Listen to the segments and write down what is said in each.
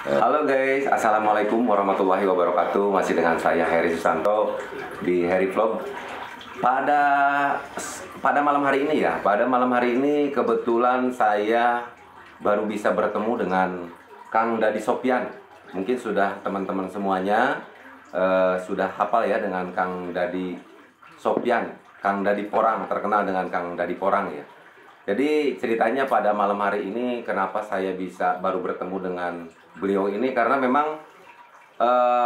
Halo guys, assalamualaikum warahmatullahi wabarakatuh. Masih dengan saya Heri Susanto di Heri Vlog. Pada malam hari ini ya, pada malam hari ini kebetulan saya baru bisa bertemu dengan Kang Dadi Sopyan. Mungkin sudah teman-teman semuanya sudah hafal ya dengan Kang Dadi Sopyan, Kang Dadi Porang, terkenal dengan Kang Dadi Porang ya. Jadi ceritanya pada malam hari ini kenapa saya bisa baru bertemu dengan beliau ini, karena memang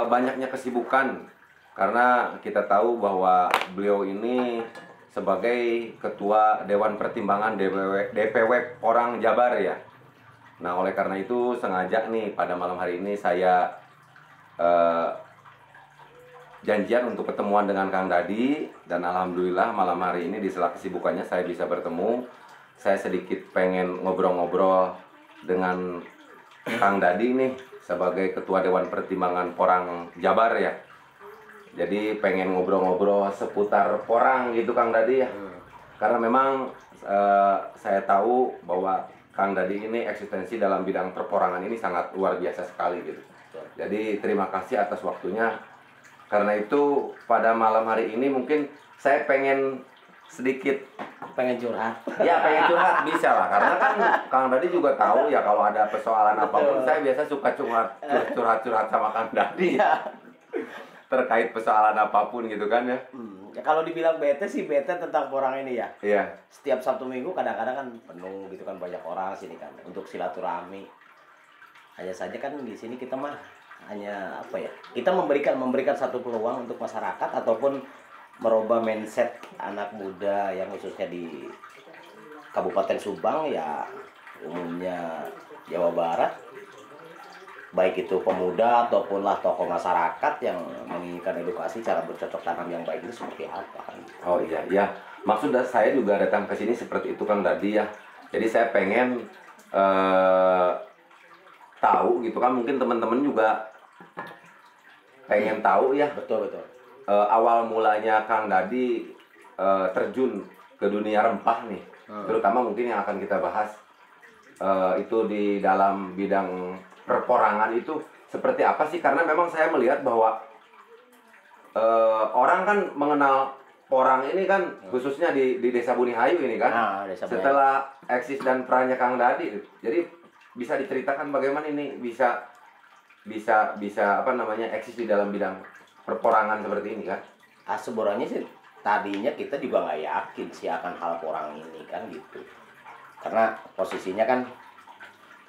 banyaknya kesibukan. Karena kita tahu bahwa beliau ini sebagai Ketua Dewan Pertimbangan DPW Porang Jabar ya. Nah oleh karena itu sengaja nih pada malam hari ini saya janjian untuk ketemuan dengan Kang Dadi. Dan alhamdulillah malam hari ini di sela kesibukannya saya bisa bertemu. Saya sedikit pengen ngobrol-ngobrol dengan Kang Dadi nih sebagai Ketua Dewan Pertimbangan Porang Jabar ya. Jadi pengen ngobrol-ngobrol seputar Porang gitu Kang Dadi ya. Karena memang saya tahu bahwa Kang Dadi ini eksistensi dalam bidang perporangan ini sangat luar biasa sekali gitu. Jadi terima kasih atas waktunya. Karena itu pada malam hari ini mungkin saya pengen sedikit curhat. Ya pengen curhat bisa lah, karena kan Kang Dadi juga tahu ya kalau ada persoalan apapun saya biasa suka curhat sama Kang Dadi ya. Terkait persoalan apapun gitu kan ya. Ya kalau dibilang bete sih bete tentang Porang ini ya. Iya. Setiap Sabtu Minggu kadang-kadang kan penuh gitu kan, banyak orang sini kan untuk silaturahmi. Hanya saja kan di sini kita mah hanya apa ya? Kita memberikan satu peluang untuk masyarakat ataupun merubah mindset anak muda yang khususnya di Kabupaten Subang ya, umumnya Jawa Barat, baik itu pemuda ataupun lah tokoh masyarakat yang menginginkan edukasi cara bercocok tanam yang baik itu seperti apa kan. Oh iya ya, maksud saya juga datang ke sini seperti itu Kang Dadi ya. Jadi saya pengen tahu gitu kan, mungkin teman-teman juga pengen tahu ya. Betul. Awal mulanya Kang Dadi terjun ke dunia rempah nih, terutama mungkin yang akan kita bahas itu di dalam bidang perporangan itu seperti apa sih? Karena memang saya melihat bahwa orang kan mengenal Porang ini kan khususnya di Desa Bunihayu ini kan, setelah eksis dan perannya Kang Dadi. Jadi bisa diceritakan bagaimana ini bisa apa namanya eksis di dalam bidang perporangan seperti ini kan? Sebenarnya sih tadinya kita juga nggak yakin sih akan hal Porang ini kan gitu. Karena posisinya kan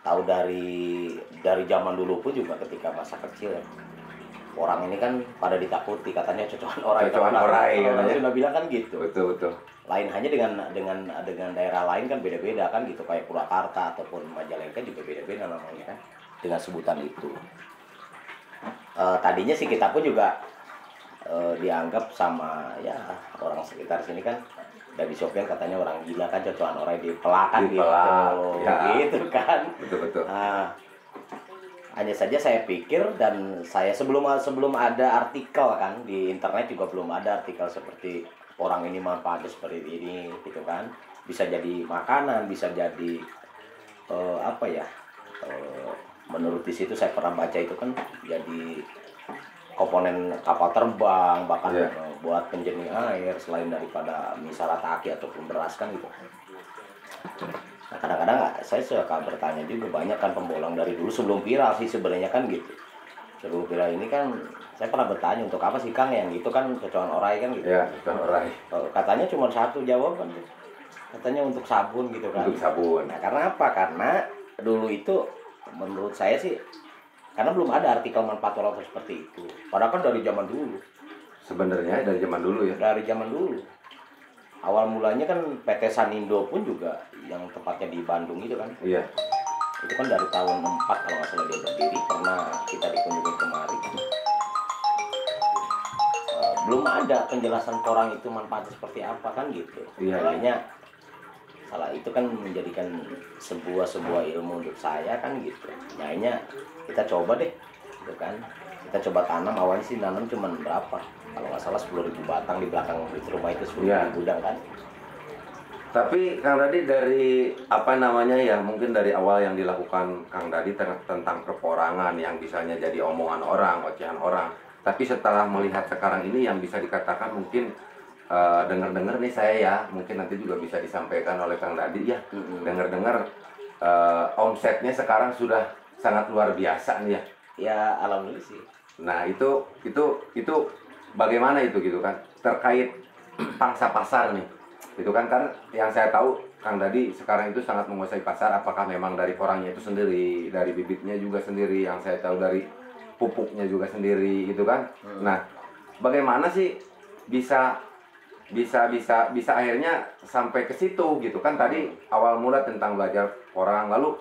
tahu dari zaman dulu pun juga ketika masa kecil ya, Porang ini kan pada ditakuti katanya cocokan orai. Kan sudah bilang kan gitu. Betul. Lain hanya dengan daerah lain kan beda-beda kan gitu, kayak Purwakarta ataupun Majalengka juga beda-beda namanya kan dengan sebutan itu. Tadinya sih kita pun juga dianggap sama ya orang sekitar sini kan, Dadi Sopyan katanya orang gila kan, cocokan orang di pelakan gitu ya. Gitu kan. Betul. Hanya saja saya pikir, dan saya sebelum ada artikel kan di internet juga belum ada artikel seperti Porang ini manfaatnya seperti ini gitu kan, bisa jadi makanan, bisa jadi apa ya, menurut di situ saya pernah baca itu kan jadi komponen kapal terbang, bahkan buat penjernih air selain daripada misalnya taki ataupun beras kan gitu. Nah kadang-kadang saya suka bertanya juga, banyak kan pembolang dari dulu sebelum viral sih sebenarnya kan gitu. Sebelum viral ini kan saya pernah bertanya untuk apa sih Kang yang gitu kan, cocokan orai kan gitu. Iya, cocokan orai. Katanya cuma satu jawaban, katanya untuk sabun gitu kan. Untuk sabun. Nah karena apa? Karena dulu itu menurut saya sih, karena belum ada artikel manfaat orang seperti itu. Padahal kan dari zaman dulu. Sebenarnya dari zaman dulu ya. Dari zaman dulu. Awal mulanya kan PT Sanindo pun juga yang tepatnya di Bandung itu kan. Iya. Itu kan dari tahun 4 kalau nggak salah dia berdiri, pernah kita dikunjungi kemari. Belum ada penjelasan Porang itu manfaatnya seperti apa kan gitu. Iya. Makanya salah itu kan menjadikan sebuah ilmu untuk saya kan gitu. Makanya kita coba deh gitu kan. Kita coba tanam, awalnya sih nanam cuma berapa? Kalau nggak salah 10.000 batang di belakang rumah itu, 10.000 gudang kan. Tapi Kang Dadi dari apa namanya ya, mungkin dari awal yang dilakukan Kang Dadi tentang keporangan yang bisanya jadi omongan orang, ocehan orang. Tapi setelah melihat sekarang ini yang bisa dikatakan mungkin dengar-dengar nih saya ya, mungkin nanti juga bisa disampaikan oleh Kang Dadi ya. Dengar-dengar omsetnya sekarang sudah sangat luar biasa nih ya. Ya alhamdulillah sih. Nah, itu bagaimana itu gitu kan? Terkait pangsa pasar nih. Itu kan yang saya tahu Kang Dadi sekarang itu sangat menguasai pasar. Apakah memang dari orangnya itu sendiri, dari bibitnya juga sendiri, yang saya tahu dari pupuknya juga sendiri gitu kan. Nah, bagaimana sih bisa akhirnya sampai ke situ gitu kan? Tadi awal mula tentang belajar orang, lalu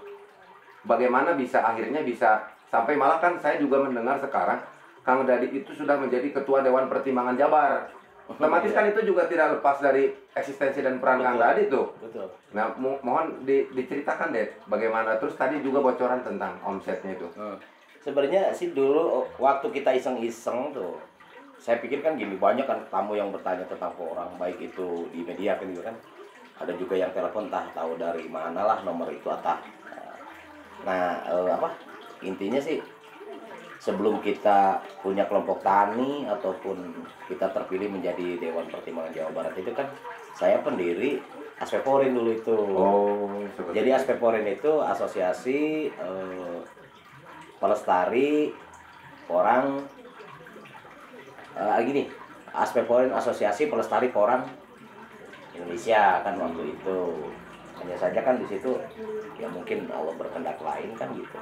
bagaimana akhirnya bisa sampai, malah kan saya juga mendengar sekarang Kang Dadi itu sudah menjadi ketua Dewan Pertimbangan Jabar. Otomatis kan itu juga tidak lepas dari eksistensi dan peran Kang Dadi tuh. Betul. Nah, mohon diceritakan deh bagaimana, terus tadi juga bocoran tentang omsetnya itu. Sebenarnya sih dulu waktu kita iseng-iseng tuh, saya pikir kan gini, banyak kan tamu yang bertanya tentang orang, baik itu di media kan gitu kan. Ada juga yang telepon entah tahu dari mana lah nomor itu atau. Nah, intinya sih sebelum kita punya kelompok tani ataupun kita terpilih menjadi Dewan Pertimbangan Jawa Barat itu kan saya pendiri Aspeporin dulu itu. Jadi Aspeporin itu asosiasi pelestari porang gini, Aspeporin asosiasi pelestari porang Indonesia kan waktu itu. Hanya saja kan di situ ya mungkin Allah berkehendak lain kan gitu.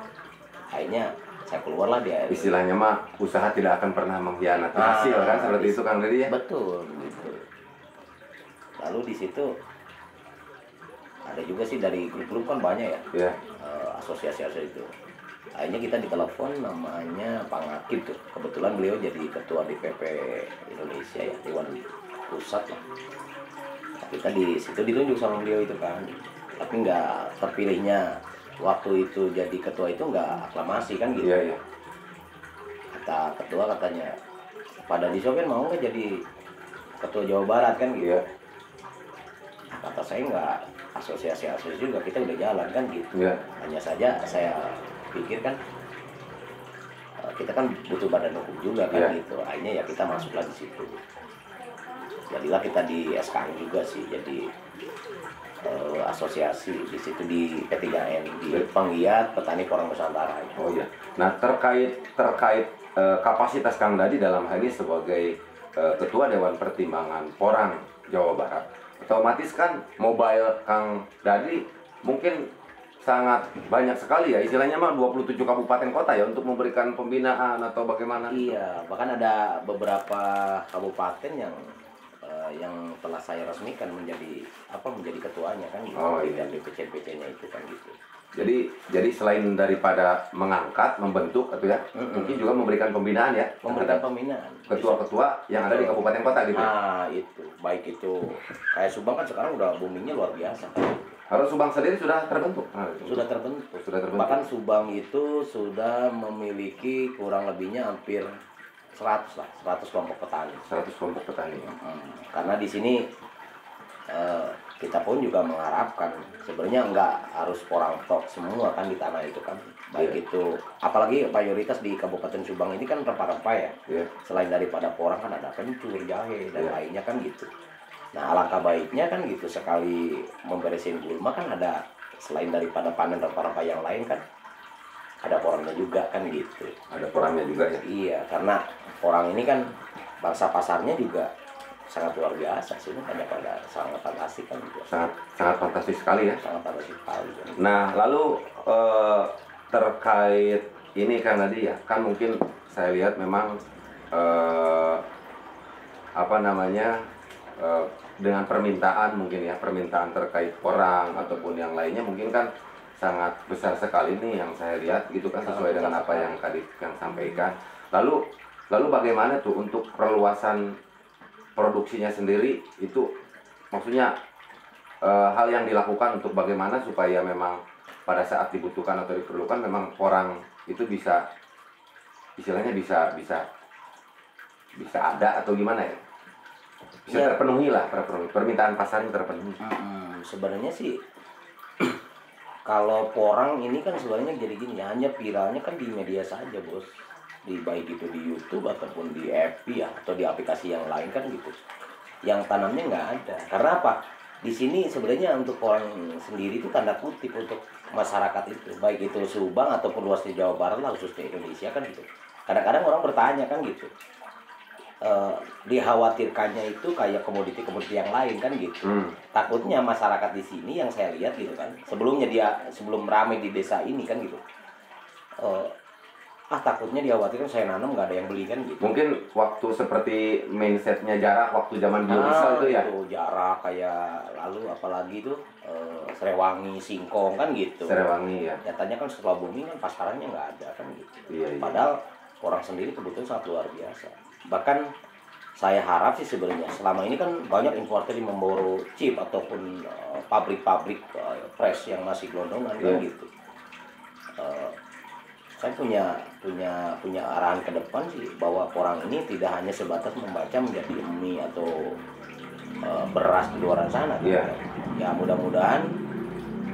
Akhirnya saya keluarlah dia. Istilahnya mah usaha tidak akan pernah mengkhianati hasil kan, seperti itu Kang Dadi ya. Betul gitu. Lalu di situ ada juga sih dari grup-grup kan banyak ya. Iya. Asosiasi-asosiasi itu. Akhirnya kita ditelepon, namanya Pak Ngakib tuh. Kebetulan beliau jadi ketua DPP Indonesia ya, Dewan Pusat lah. Kita di situ ditunjuk sama beliau itu kan. Tapi nggak terpilihnya waktu itu jadi ketua itu nggak aklamasi kan gitu. Iya. Kata ketua katanya, Pak Dadi Sopyan mau nggak jadi ketua Jawa Barat kan gitu. Nah, kata saya nggak, asosiasi juga kita udah jalan kan gitu. Hanya saja saya pikir kan kita kan butuh badan hukum juga kan gitu. Akhirnya ya kita masuklah di situ. Jadilah kita di SKN juga sih, jadi asosiasi di situ di P3N, di Penggiat Petani Porang Nusantara. Oh iya. Nah, terkait kapasitas Kang Dadi dalam hal ini sebagai ketua Dewan Pertimbangan Porang Jawa Barat, otomatis kan mobile Kang Dadi mungkin sangat banyak sekali ya, istilahnya mah 27 kabupaten kota ya untuk memberikan pembinaan atau bagaimana? Iya, bahkan ada beberapa kabupaten yang telah saya resmikan menjadi ketuanya kan gitu. Dan DPC-nya itu kan gitu. Jadi selain daripada mengangkat, membentuk atau ya, mungkin juga memberikan pembinaan ya. Memberikan pembinaan. Ketua-ketua yang ada di kabupaten kota gitu. Nah, itu. Baik itu kayak Subang kan sekarang udah boomingnya luar biasa kan. Kalau Subang sendiri sudah terbentuk? Sudah terbentuk. Bahkan Subang itu sudah memiliki kurang lebihnya hampir 100 kelompok petani. 100 kelompok petani. Karena di sini kita pun juga mengharapkan sebenarnya nggak harus porang tok semua kan di tanah itu kan. Baik itu apalagi mayoritas di Kabupaten Subang ini kan rempah-rempah ya. Selain daripada porang kan ada kencur, jahe dan lainnya kan gitu. Nah, alangkah baiknya kan gitu sekali memberesin gulma kan ada, selain daripada panen rempah-rempah yang lain kan ada porangnya juga kan gitu. Ada porangnya juga ya? Iya, karena porang ini kan bangsa pasarnya juga sangat luar biasa sih, banyak pada sangat fantastis kan juga. Sangat fantastis sekali ya? Sangat fantastis sekali. Nah, lalu terkait ini kan tadi ya, kan mungkin saya lihat memang dengan permintaan mungkin ya, permintaan terkait porang ataupun yang lainnya mungkin kan sangat besar sekali nih yang saya lihat gitu kan, sesuai dengan apa yang tadi yang sampaikan. Lalu bagaimana tuh untuk perluasan produksinya sendiri itu, maksudnya hal yang dilakukan untuk bagaimana supaya memang pada saat dibutuhkan atau diperlukan memang porang itu bisa, istilahnya bisa ada atau gimana ya, bisa terpenuhi lah, permintaan pasarnya terpenuhi. sebenarnya sih kalau porang ini kan sebenarnya jadi gini ya, hanya viralnya kan di media saja bos, di baik itu di YouTube ataupun di FB ya atau di aplikasi yang lain kan gitu. Yang tanamnya nggak ada. Karena apa? Di sini sebenarnya untuk porang sendiri itu tanda kutip untuk masyarakat itu, baik itu Subang ataupun luas di Jawa Barat lah, khususnya Indonesia kan gitu. Kadang-kadang orang bertanya kan gitu. Dikhawatirkannya itu kayak komoditi-komoditi yang lain kan gitu. Takutnya masyarakat di sini yang saya lihat gitu kan, sebelum ramai di desa ini kan gitu, takutnya dikhawatirkan saya nanam nggak ada yang beli kan gitu. Mungkin waktu seperti mindsetnya Jarak waktu zaman biodiesel itu ya. Itu Jarak kayak lalu apalagi itu Serewangi, Singkong kan gitu. Serewangi ya. Nyatanya kan setelah booming kan pasarannya nggak ada kan gitu. Iya. Padahal orang sendiri kebutuhan sangat luar biasa. Bahkan saya harap sih sebenarnya selama ini kan banyak importer yang memburu chip ataupun pabrik-pabrik press yang masih gelondongan kan gitu. Saya punya arahan ke depan sih bahwa porang ini tidak hanya sebatas membaca menjadi mie atau beras di luar sana gitu. Ya mudah-mudahan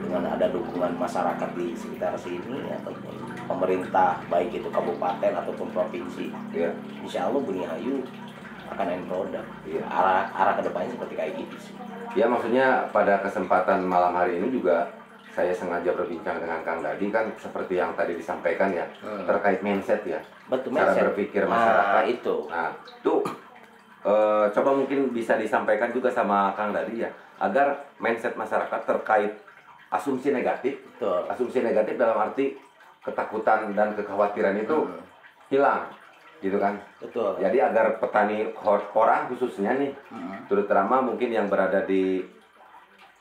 dengan ada dukungan masyarakat di sekitar sini ataupun pemerintah baik itu kabupaten ataupun provinsi, insya Allah Bumi Hayu akan end product. Arah kedepannya seperti kayak gitu sih. Ya maksudnya pada kesempatan malam hari ini juga saya sengaja berbincang dengan Kang Dadi kan seperti yang tadi disampaikan ya, terkait mindset ya. Betul, cara mindset. Berpikir masyarakat. Itu. Nah, itu coba mungkin bisa disampaikan juga sama Kang Dadi ya, agar mindset masyarakat terkait asumsi negatif. Betul. Asumsi negatif dalam arti ketakutan dan kekhawatiran itu hilang, gitu kan? Betul. Jadi agar petani porang khususnya nih, terutama mungkin yang berada di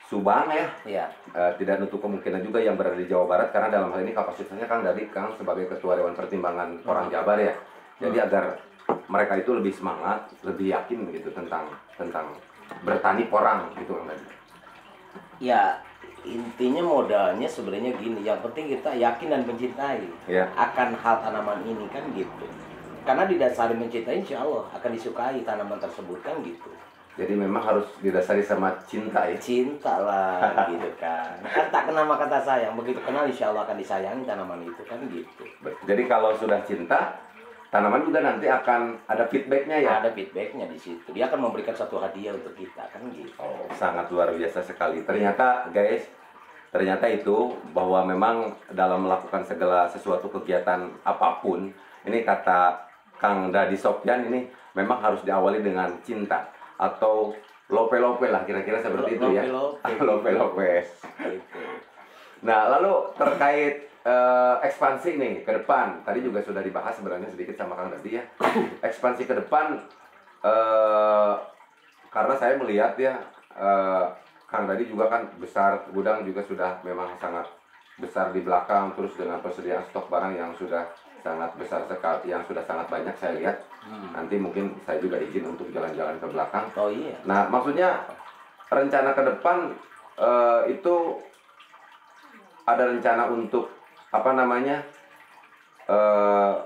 Subang ya, tidak nutup kemungkinan juga yang berada di Jawa Barat, karena dalam hal ini kapasitasnya Kang Dadi sebagai Ketua Dewan Pertimbangan Porang Jabar ya. Jadi agar mereka itu lebih semangat, lebih yakin gitu tentang bertani porang gitu Kang Dadi. Ya intinya modalnya sebenarnya gini, yang penting kita yakin dan mencintai akan hal tanaman ini kan gitu. Karena didasari mencintai, insya Allah akan disukai tanaman tersebut kan gitu. Jadi memang harus didasari sama cinta ya. Cinta lah gitu kan. Kan tak kenal maka kata sayang, begitu kenal insya Allah akan disayangi tanaman itu kan gitu. Jadi kalau sudah cinta, tanaman juga nanti akan ada feedbacknya ya. Ada feedbacknya di situ. Dia akan memberikan satu hadiah untuk kita kan gitu. Oh, sangat luar biasa sekali. Ternyata guys, itu bahwa memang dalam melakukan segala sesuatu kegiatan apapun, ini kata Kang Dadi Sopyan ini memang harus diawali dengan cinta atau lope-lope lah, kira-kira seperti itu ya. Lope-lope. Nah, lalu terkait ekspansi nih ke depan, tadi juga sudah dibahas sebenarnya sedikit sama Kang Dadi ya. Ekspansi ke depan, karena saya melihat ya, Kang Dadi juga kan besar, gudang juga sudah memang sangat besar di belakang, terus dengan persediaan stok barang yang sudah sangat besar sekali, yang sudah sangat banyak saya lihat. Nanti mungkin saya juga izin untuk jalan-jalan ke belakang. Oh iya. Nah, maksudnya rencana ke depan itu ada rencana untuk apa namanya,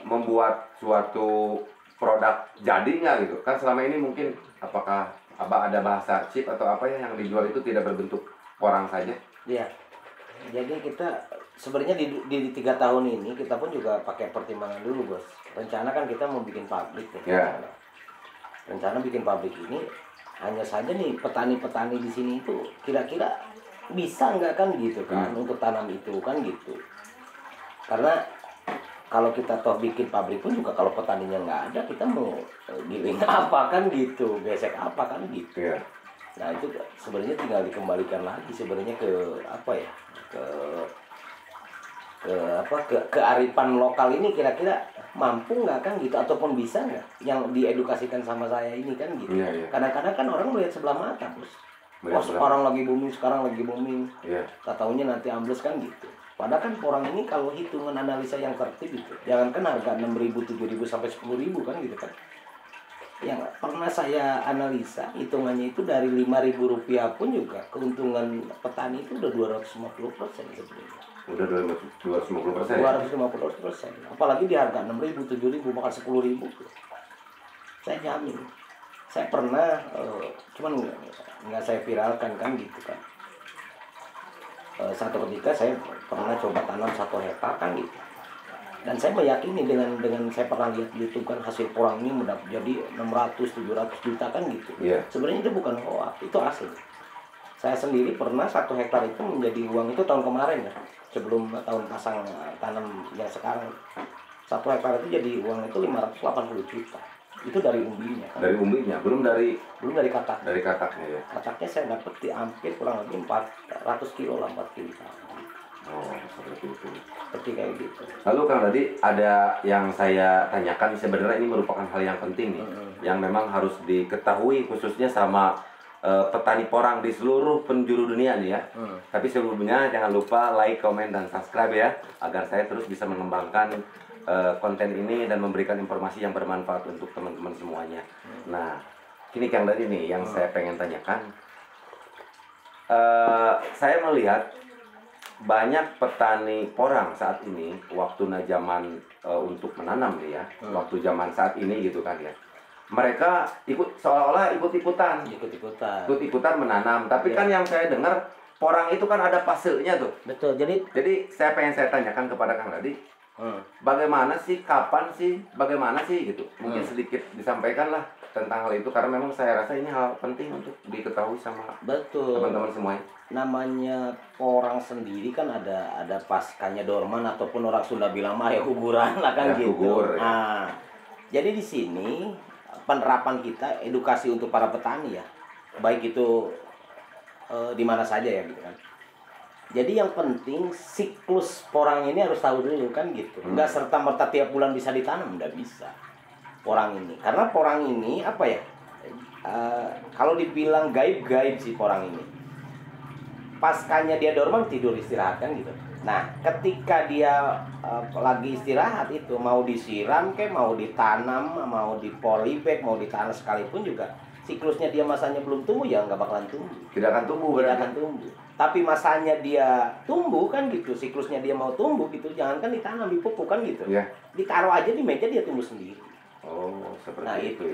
membuat suatu produk jadi nggak gitu kan? Selama ini mungkin apakah ada bahasa chip atau apa ya yang dijual itu tidak berbentuk porang saja? Iya. Jadi kita sebenarnya di 3 tahun ini kita pun juga pakai pertimbangan dulu bos. Rencana kan kita mau bikin pabrik ya. Rencana bikin pabrik ini hanya saja nih petani-petani di sini itu kira-kira bisa nggak kan gitu kan untuk tanam itu kan gitu. Karena kalau kita toh bikin pabrik pun juga kalau petaninya nggak ada, kita mau giling apa kan gitu, gesek apa kan gitu. Nah itu sebenarnya tinggal dikembalikan lagi sebenarnya ke apa ya, ke kearifan lokal ini kira-kira mampu nggak kan gitu, ataupun bisa nggak yang diedukasikan sama saya ini kan gitu. Kadang-kadang kan orang melihat sebelah mata bos. Orang lagi booming, sekarang lagi booming. Tak taunya nanti ambles kan gitu. Padahal kan orang ini kalau hitungan analisa yang tertib itu, jangan kan harga 6.000, 7.000 sampai 10.000 kan gitu kan. Yang pernah saya analisa hitungannya itu dari 5.000 rupiah pun juga keuntungan petani itu udah 250% sebenarnya. Udah 250%. 250%. Apalagi di harga 6.000, 7.000 bahkan 10.000. Saya jamin. Saya pernah, cuman nggak saya viralkan kan gitu kan. satu ketika saya pernah coba tanam 1 hektar kan gitu. Dan saya meyakini dengan saya pernah lihat di YouTube kan hasil porang ini mendapat jadi 600-700 juta kan gitu. Iya. Sebenarnya itu bukan hoax, itu asli. Saya sendiri pernah 1 hektar itu menjadi uang itu tahun kemarin ya, sebelum tahun pasang tanam yang sekarang. 1 hektar itu jadi uang itu 580 juta. Itu dari umbinya kan. Dari umbinya, belum dari katak. dari kataknya ya. Kataknya saya dapat di hampir kurang lebih 400 kilo lah, 4 kilo. Oh, seperti itu. Seperti kayak gitu. Lalu Kang, tadi ada yang saya tanyakan, sebenarnya ini merupakan hal yang penting nih, yang memang harus diketahui khususnya sama petani porang di seluruh penjuru dunia nih ya. Tapi sebelumnya jangan lupa like, comment, dan subscribe ya, agar saya terus bisa mengembangkan konten ini dan memberikan informasi yang bermanfaat untuk teman-teman semuanya. Nah, ini Kang tadi nih yang saya pengen tanyakan. Saya melihat banyak petani porang saat ini, waktu zaman untuk menanam nih ya, waktu zaman saat ini gitu kan ya, mereka seolah-olah ikut-ikutan menanam, tapi kan yang saya dengar porang itu kan ada fasenya tuh. Betul. Jadi saya tanyakan kepada Kang Dadi, bagaimana sih, kapan sih, bagaimana sih gitu, mungkin sedikit disampaikan lah tentang hal itu, karena memang saya rasa ini hal penting untuk diketahui sama teman-teman semuanya. Namanya porang sendiri kan ada paskanya dorman, ataupun orang Sunda bilang mah ya huburan lah kan Ya, gitu. hubur, ya. Nah, jadi di sini penerapan kita edukasi untuk para petani ya, baik itu di mana saja ya gitu kan. Jadi yang penting siklus porang ini harus tahu dulu kan gitu. Enggak serta-merta tiap bulan bisa ditanam, enggak bisa. Porang ini. Karena porang ini apa ya? Kalau dibilang gaib-gaib sih porang ini. Paskanya dia dorman, tidur istirahat kan gitu. Nah, ketika dia lagi istirahat itu mau disiram kayak mau ditanam, mau di polybag, mau ditanam sekalipun juga siklusnya dia masanya belum tumbuh ya nggak bakalan tumbuh. Tidak akan tumbuh. Tidak akan tumbuh. Tapi masanya dia tumbuh kan gitu, siklusnya dia mau tumbuh gitu, jangan kan ditanam, dipupuk kan gitu. Ya. Ditaruh aja di meja dia tumbuh sendiri. Oh, seperti Nah itu.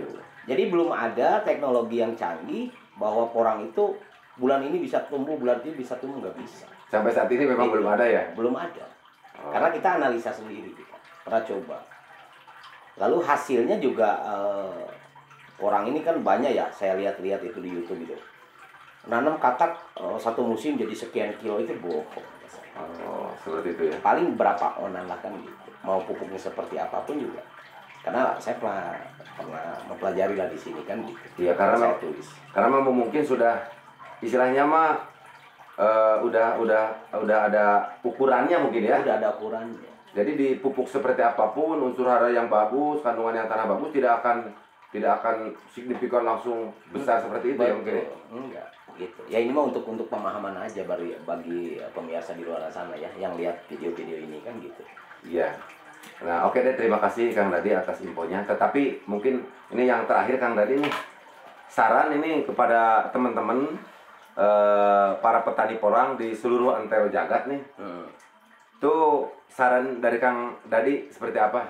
Jadi belum ada teknologi yang canggih bahwa porang itu bulan ini bisa tumbuh, bulan ini bisa tumbuh, nggak bisa. Sampai saat ini memang belum ada ya? Belum ada. Karena kita analisa sendiri, kita pernah coba. Lalu hasilnya juga orang ini kan banyak ya, saya lihat-lihat itu di YouTube itu. Nanam katak satu musim jadi sekian kilo, itu bohong. Oh, seperti itu ya. Paling berapa onan lah kan gitu. Mau pupuknya seperti apapun juga. Karena saya pernah mempelajari lah di sini kan gitu. Iya, karena saya tulis. Karena memang mungkin sudah istilahnya mah udah ada ukurannya mungkin ya. Udah ada ukurannya. Jadi dipupuk seperti apapun, unsur hara yang bagus, kandungan yang tanah bagus tidak akan signifikan langsung besar seperti itu. Betul. Ya mungkin. Enggak gitu. Ya ini mah untuk pemahaman aja bagi pemirsa di luar sana ya yang lihat video-video ini kan gitu. Iya. Nah, oke deh, terima kasih Kang Dadi atas infonya. Tetapi mungkin ini yang terakhir Kang Dadi nih, saran ini kepada teman-teman para petani porang di seluruh antero jagat nih. Tuh saran dari Kang Dadi seperti apa?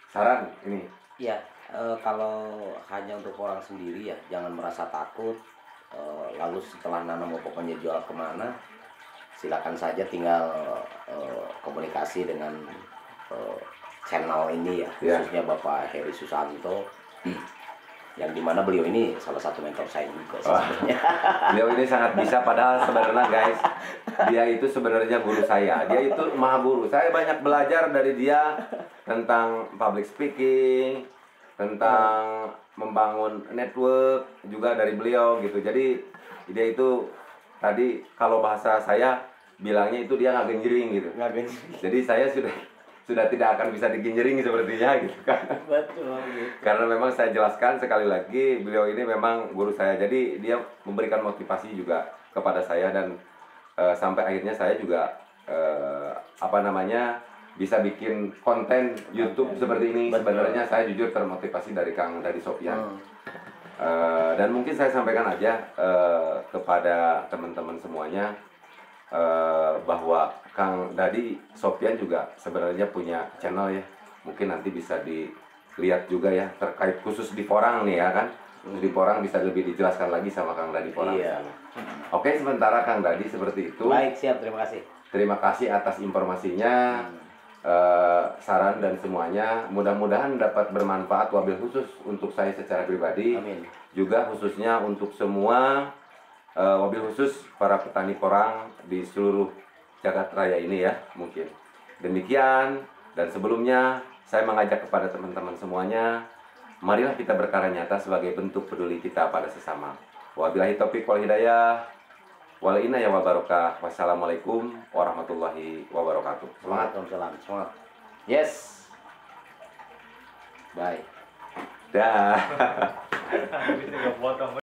Saran ini. Iya, kalau hanya untuk porang sendiri ya jangan merasa takut. Lalu setelah nanam pokoknya jual kemana, silakan saja tinggal komunikasi dengan channel ini ya, khususnya Bapak Heri Susanto, yang dimana beliau ini salah satu mentor saya juga sebenarnya. Beliau ini sangat bisa, padahal sebenarnya guys, dia itu sebenarnya guru saya. Dia itu maha guru. Saya banyak belajar dari dia tentang public speaking, tentang membangun network juga dari beliau gitu. Jadi dia itu tadi kalau bahasa saya bilangnya itu dia nggak genjering gitu. Nggak genjering. Jadi saya sudah tidak akan bisa digenjering sepertinya gitu kan. Betul gitu. Karena memang saya jelaskan sekali lagi, beliau ini memang guru saya. Jadi dia memberikan motivasi juga kepada saya, dan sampai akhirnya saya juga bisa bikin konten YouTube seperti ini. Betul. Sebenarnya saya jujur termotivasi dari Kang Dadi Sopyan. Dan mungkin saya sampaikan aja kepada teman-teman semuanya bahwa Kang Dadi Sopyan juga sebenarnya punya channel ya. Mungkin nanti bisa dilihat juga ya, terkait khusus di porang nih ya kan. Di porang bisa lebih dijelaskan lagi sama Kang Dadi Porang. Iya. Oke, sementara Kang Dadi seperti itu. Baik, siap, terima kasih. Terima kasih atas informasinya, saran dan semuanya. Mudah-mudahan dapat bermanfaat, wabil khusus untuk saya secara pribadi. Amin. Juga khususnya untuk semua, wabil khusus para petani porang di seluruh jagat raya ini ya, mungkin. Demikian, dan sebelumnya saya mengajak kepada teman-teman semuanya, marilah kita berkarya nyata sebagai bentuk peduli kita pada sesama. Wabillahi taufiq wal hidayah. Waalaikumsalam ya wabarakatuh. Wassalamualaikum warahmatullahi wabarakatuh. Semangat. Waalaikumsalam. Semangat. Yes. Bye. Dah.